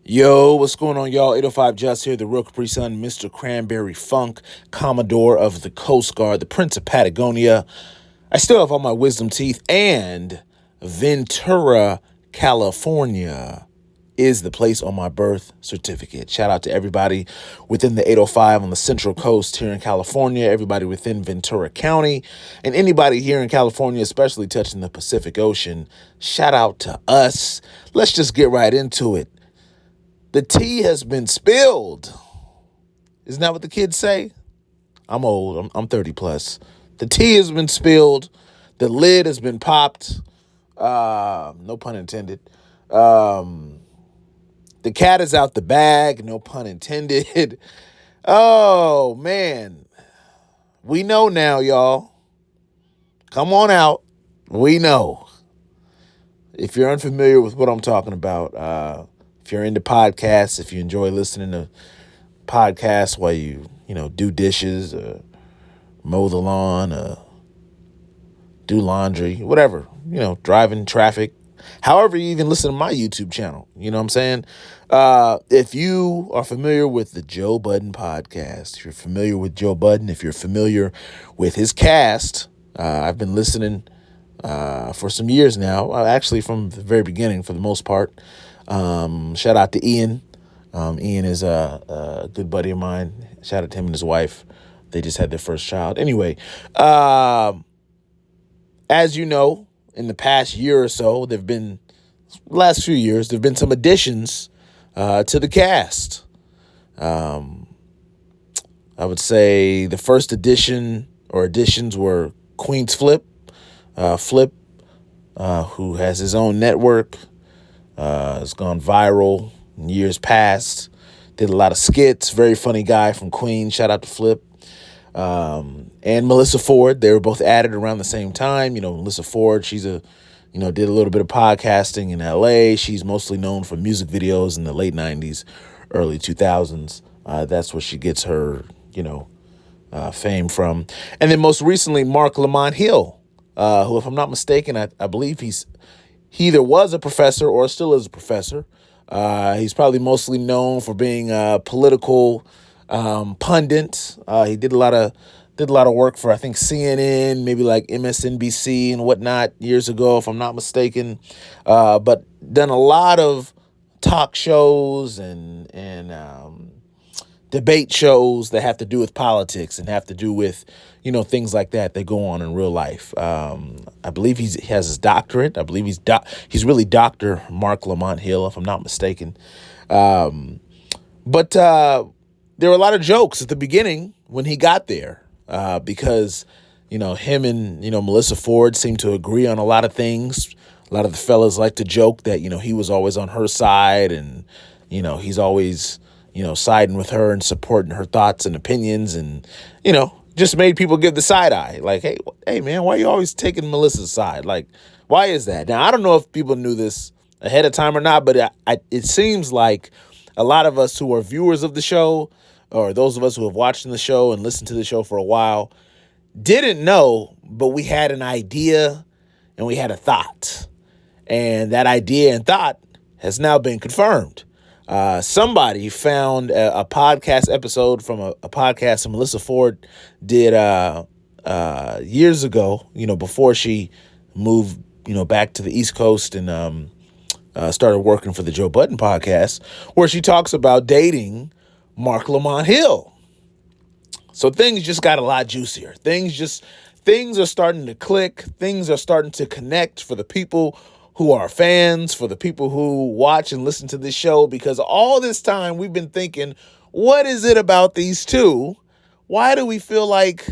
Yo, what's going on, y'all? 805 Just here, the real Capri Sun, Mr. Cranberry Funk, Commodore of the Coast Guard, the Prince of Patagonia. I still have all my wisdom teeth, and Ventura, California is the place on my birth certificate. Shout out to everybody within the 805 on the Central Coast here in California, everybody within Ventura County, and anybody here in California, especially touching the Pacific Ocean. Shout out to us. Let's just get right into it. The tea has been spilled. Isn't that what the kids say? I'm old. I'm 30 plus. The tea has been spilled. The lid has been popped. No pun intended. The cat is out the bag. No pun intended. Oh, man. We know now, y'all. Come on out. We know. If you're unfamiliar with what I'm talking about, if you're into podcasts, if you enjoy listening to podcasts while you do dishes, mow the lawn, do laundry, whatever, driving traffic, however you even listen to my YouTube channel, you know what I'm saying? If you are familiar with the Joe Budden podcast, if you're familiar with Joe Budden, if you're familiar with his cast, I've been listening for some years now, actually from the very beginning for the most part. Shout out to Ian. Ian is a good buddy of mine. Shout out to him and his wife. They just had their first child. Anyway, as you know, in the past year or so, last few years, there've been some additions to the cast. I would say the first addition or additions were Queen's Flip, who has his own network. Has gone viral in years past. Did a lot of skits. Very funny guy from Queen. Shout out to Flip. And Melyssa Ford. They were both added around the same time. Melyssa Ford, she's did a little bit of podcasting in LA. She's mostly known for music videos in the late 90s, early 2000s. That's where she gets her, fame from. And then most recently, Marc Lamont Hill, who, if I'm not mistaken, I believe he either was a professor or still is a professor. He's probably mostly known for being a political pundit. He did a lot of work for, I think, CNN, maybe like MSNBC and whatnot years ago, if I'm not mistaken. But done a lot of talk shows and debate shows that have to do with politics and have to do with, things like that go on in real life. I believe he has his doctorate. I believe he's really Dr. Marc Lamont Hill, if I'm not mistaken. But there were a lot of jokes at the beginning when he got there because, him and, Melyssa Ford seem to agree on a lot of things. A lot of the fellas like to joke that, he was always on her side and, he's always siding with her and supporting her thoughts and opinions and, just made people give the side eye. Like, hey, man, why are you always taking Melyssa's side? Like, why is that? Now, I don't know if people knew this ahead of time or not, but it seems like a lot of us who are viewers of the show or those of us who have watched the show and listened to the show for a while didn't know, but we had an idea and we had a thought. And that idea and thought has now been confirmed. Somebody found a podcast episode from a podcast that Melyssa Ford did years ago, before she moved, back to the East Coast and started working for the Joe Budden podcast, where she talks about dating Marc Lamont Hill. So things just got a lot juicier. Things are starting to click. Things are starting to connect for the people who are fans, for the people who watch and listen to this show, because all this time we've been thinking, what is it about these two? Why do we feel like,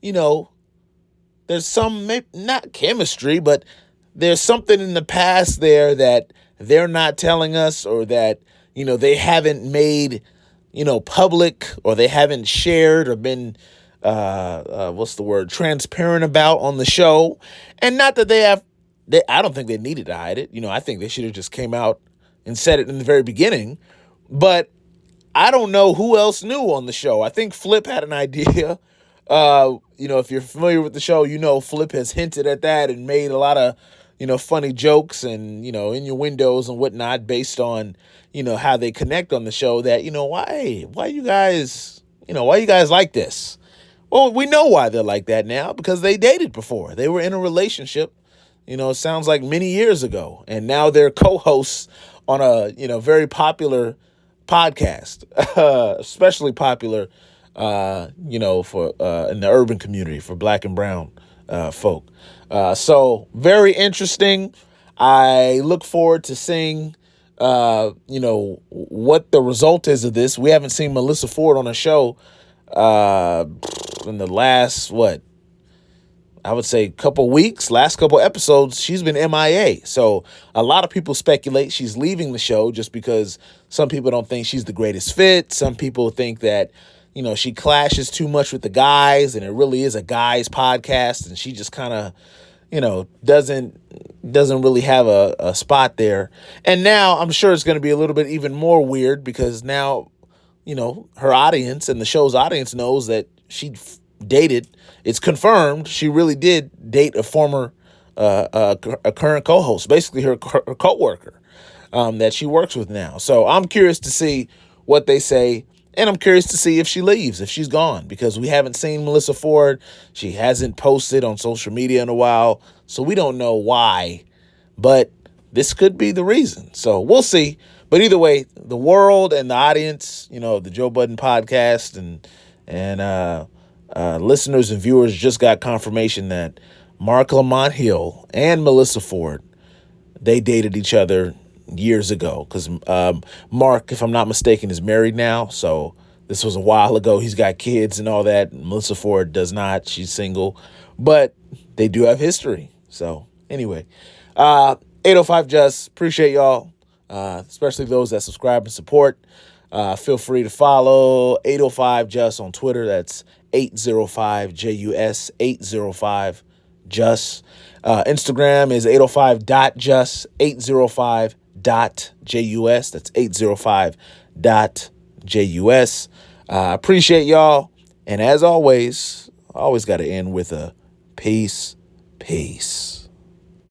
there's some, not chemistry, but there's something in the past there that they're not telling us, or that, they haven't made, public, or they haven't shared or been, transparent about on the show. And not that I don't think they needed to hide it. I think they should have just came out and said it in the very beginning. But I don't know who else knew on the show. I think Flip had an idea. If you're familiar with the show, Flip has hinted at that and made a lot of, funny jokes and, innuendos and whatnot based on, how they connect on the show that, why you guys like this? Well, we know why they're like that now, because they dated before. They were in a relationship, it sounds like many years ago. And now they're co-hosts on a, very popular podcast, especially popular, for in the urban community for Black and brown folk. So very interesting. I look forward to seeing, what the result is of this. We haven't seen Melyssa Ford on a show in the last, I would say last couple episodes, she's been MIA. So a lot of people speculate she's leaving the show just because some people don't think she's the greatest fit. Some people think that, she clashes too much with the guys and it really is a guys podcast and she just kind of, doesn't really have a spot there. And now I'm sure it's going to be a little bit even more weird because now, her audience and the show's audience knows that she dated. It's confirmed she really did date a former, a current co-host, basically her co-worker that she works with now. So I'm curious to see what they say. And I'm curious to see if she leaves, if she's gone, because we haven't seen Melyssa Ford. She hasn't posted on social media in a while, so we don't know why, but this could be the reason. So we'll see. But either way, the world and the audience, the Joe Budden podcast and listeners and viewers just got confirmation that Marc Lamont Hill and Melyssa Ford, they dated each other years ago, because Marc, if I'm not mistaken, is married now. So this was a while ago. He's got kids and all that. Melyssa Ford does not. She's single, but they do have history. So anyway, 805 Just, appreciate y'all, especially those that subscribe and support. Feel free to follow 805 Just on Twitter. That's 805 JUS, 805 Just. Instagram is 805.just, 805.jus. That's 805.jus. Appreciate y'all. And as always got to end with a peace.